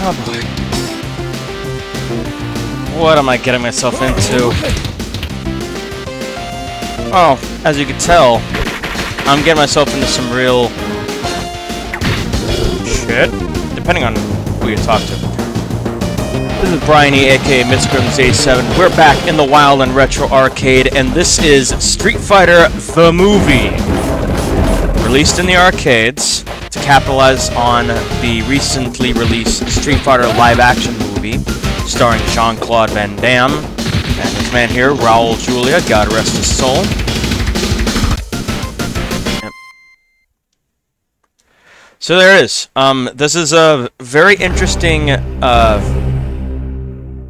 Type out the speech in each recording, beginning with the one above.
Oh boy. What am I getting myself into? Oh, as you can tell, I'm getting myself into some real shit, depending on who you talk to. This is Brian E, aka MrGrims87. We're back in the wild and retro arcade, and this is Street Fighter the Movie. Released in the arcades to capitalize on the recently released Street Fighter live-action movie starring Jean-Claude Van Damme and his man here, Raul Julia, God rest his soul. Yep. So there it is. This is a very interesting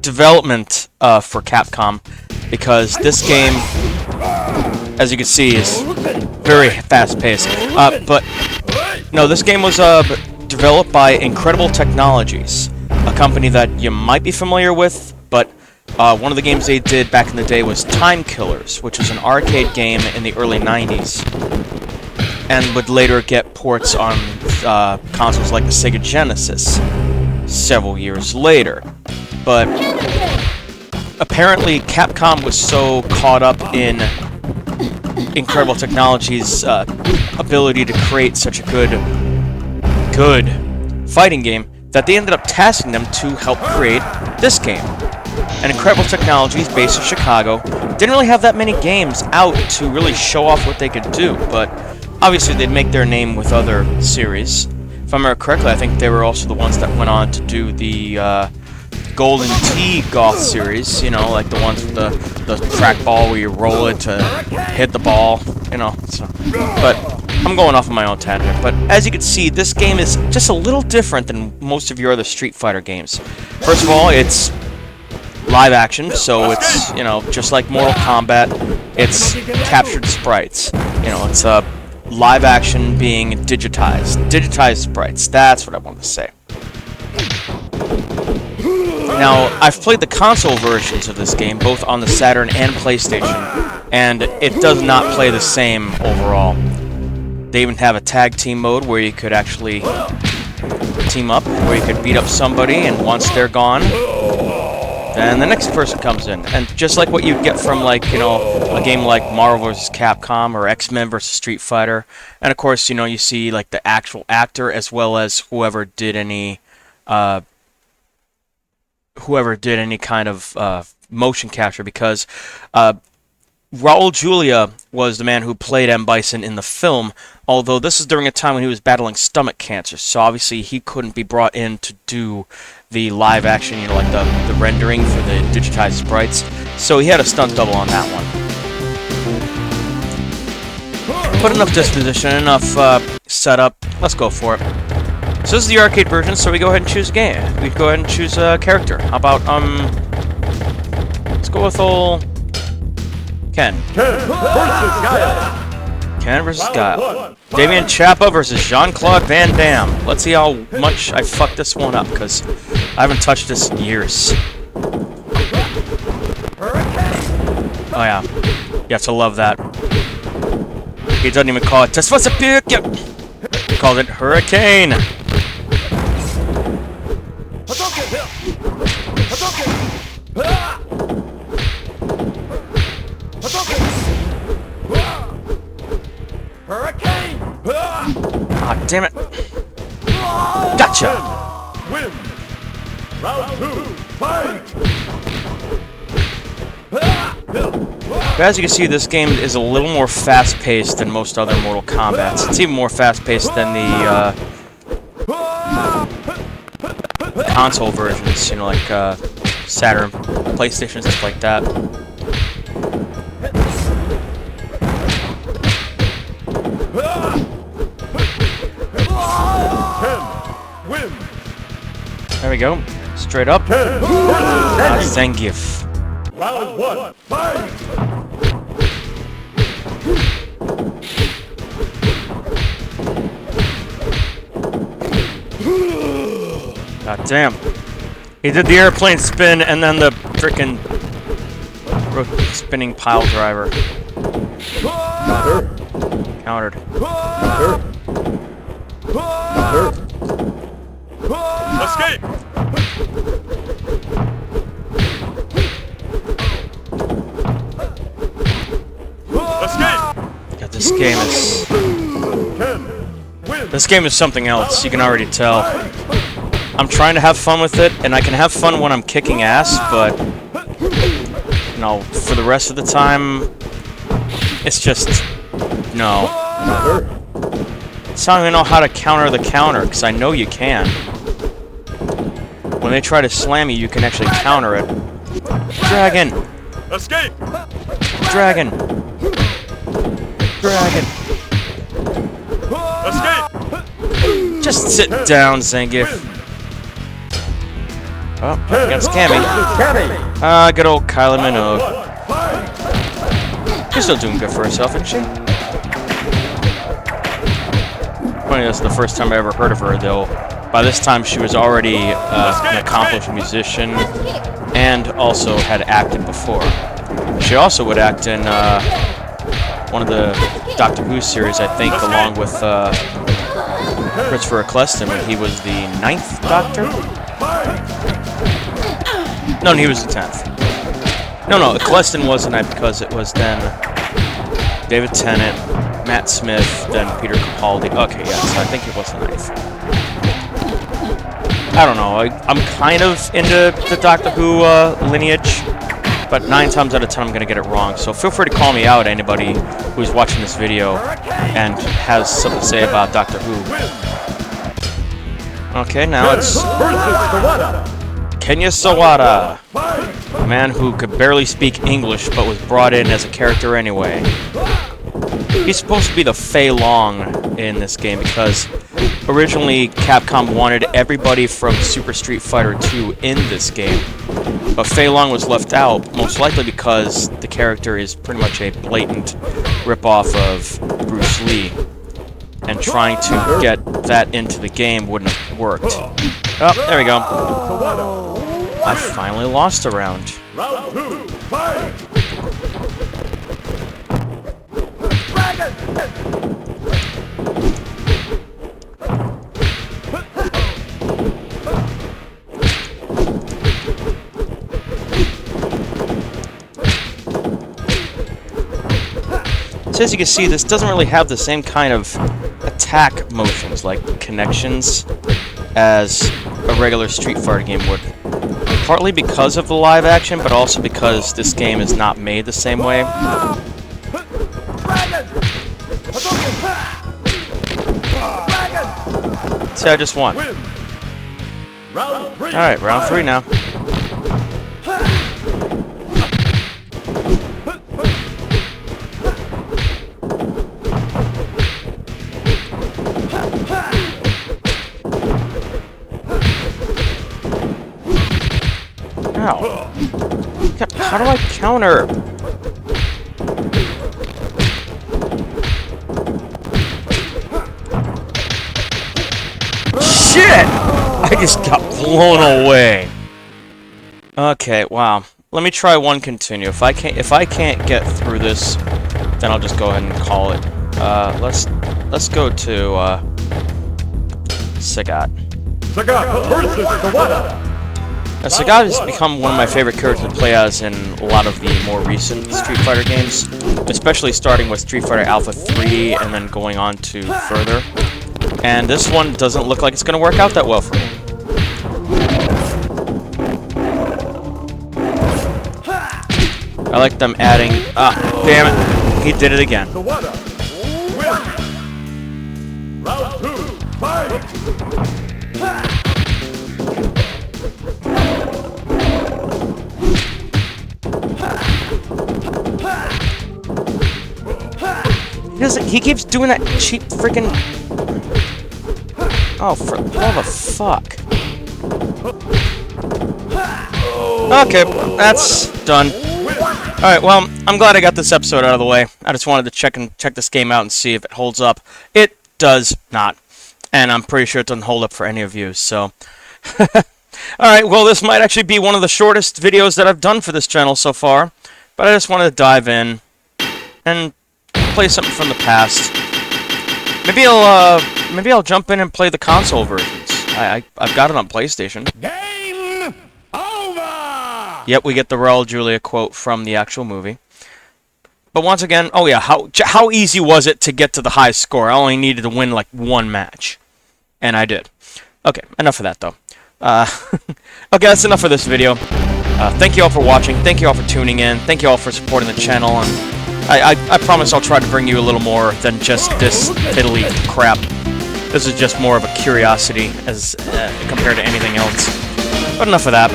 development for Capcom, because this game, as you can see, is very fast-paced. But no, this game was developed by Incredible Technologies, a company that you might be familiar with, but one of the games they did back in the day was Time Killers, which was an arcade game in the early 90s, and would later get ports on consoles like the Sega Genesis several years later. But apparently Capcom was so caught up in Incredible Technologies' ability to create such a good fighting game that they ended up tasking them to help create this game. And Incredible Technologies, based in Chicago, didn't really have that many games out to really show off what they could do, but obviously they'd make their name with other series. If I remember correctly, I think they were also the ones that went on to do the Golden Tee golf series, you know, like the ones with the trackball where you roll it to hit the ball, you know. So, but I'm going off on my own tangent. But as you can see, this game is just a little different than most of your other Street Fighter games. First of all, it's live action, so it's, you know, just like Mortal Kombat, it's captured sprites. You know, it's live action being digitized sprites. That's what I wanted to say. Now, I've played the console versions of this game, both on the Saturn and PlayStation, and it does not play the same overall. They even have a tag team mode where you could actually team up, where you could beat up somebody, and once they're gone, then the next person comes in. And just like what you get from, like, you know, a game like Marvel vs. Capcom or X-Men vs. Street Fighter, and of course, you know, you see like the actual actor as well as whoever did any kind of motion capture, because Raul Julia was the man who played M. Bison in the film, although this is during a time when he was battling stomach cancer, so obviously he couldn't be brought in to do the live action, you know, like the rendering for the digitized sprites, so he had a stunt double on that one. But enough disposition, enough setup, let's go for it. So this is the arcade version, so we go ahead and choose a game. We go ahead and choose a character. How about, let's go with old Ken. Ken versus Guile. Ken versus Guile. Damian Ciampa versus Jean-Claude Van Damme. Let's see how much I fucked this one up, because I haven't touched this in years. Oh yeah, you have to love that. He doesn't even call it "Das was a pick." He called it Hurricane. Ah, damn it. Gotcha! Win! Round 2, fight! As you can see, this game is a little more fast-paced than most other Mortal Kombats. It's even more fast-paced than the console versions, you know, like Saturn, PlayStation, stuff like that. There we go. Straight up. Zangief. Round 1, fight! God damn. He did the airplane spin and then the frickin' spinning pile driver. Countered. Escape! God, this game is something else, you can already tell. I'm trying to have fun with it, and I can have fun when I'm kicking ass, but you know, for the rest of the time, it's just no. So I don't even know how to counter the counter, because I know you can. When they try to slam you, you can actually counter it. Dragon! Escape! Dragon! Dragon! Escape! Just sit down, Zangief. Oh, against Cammy. Good old Kylie Minogue. She's still doing good for herself, isn't she? Funny, that's the first time I ever heard of her, though. By this time, she was already an accomplished musician and also had acted before. She also would act in one of the Doctor Who series, I think, along with Christopher Eccleston when he was the 9th Doctor? No, he was the 10th. No, Eccleston wasn't it because it was then David Tennant, Matt Smith, then Peter Capaldi. Okay, yes, I think it was the 9th. I don't know, I'm kind of into the Doctor Who lineage, but 9 times out of 10 I'm going to get it wrong, so feel free to call me out, anybody who's watching this video and has something to say about Doctor Who. Okay, now it's Kenya Sawada, a man who could barely speak English but was brought in as a character anyway. He's supposed to be the Fei Long in this game because originally Capcom wanted everybody from Super Street Fighter 2 in this game, but Fei Long was left out, most likely because the character is pretty much a blatant ripoff of Bruce Lee, and trying to get that into the game wouldn't have worked. Oh, there we go. I finally lost a round. Round 2, fight! So as you can see, this doesn't really have the same kind of attack motions, like connections, as a regular Street Fighter game would. Partly because of the live action, but also because this game is not made the same way. See, I just won. Alright, round 3 now. Ow. How do I counter? Shit! I just got blown away. Okay, wow. Let me try one continue. If I can't get through this, then I'll just go ahead and call it. Let's go to Sagat. Sagat versus Sawada! Now, Sagat has become one of my favorite characters to play as in a lot of the more recent Street Fighter games, especially starting with Street Fighter Alpha 3 and then going on to further. And this one doesn't look like it's going to work out that well for me. I like them adding... Ah, damn it. He did it again. Round 2, fight! He keeps doing that cheap freaking... Oh, for all the fuck. Okay, that's done. Alright, well, I'm glad I got this episode out of the way. I just wanted to check this game out and see if it holds up. It does not. And I'm pretty sure it doesn't hold up for any of you, so... Alright, well, this might actually be one of the shortest videos that I've done for this channel so far. But I just wanted to dive in and play something from the past. Maybe I'll jump in and play the console versions. I've got it on PlayStation. Game Yep, we get the Raul Julia quote from the actual movie. But once again, oh yeah, how easy was it to get to the high score? I only needed to win like one match. And I did. Okay, enough of that though. Okay, that's enough for this video. Thank you all for watching. Thank you all for tuning in. Thank you all for supporting the channel. And I promise I'll try to bring you a little more than just this piddly crap. This is just more of a curiosity as compared to anything else. But enough of that.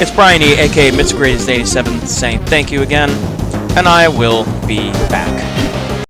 It's Brian E, aka Mr. Greatest 87, saying thank you again, and I will be back.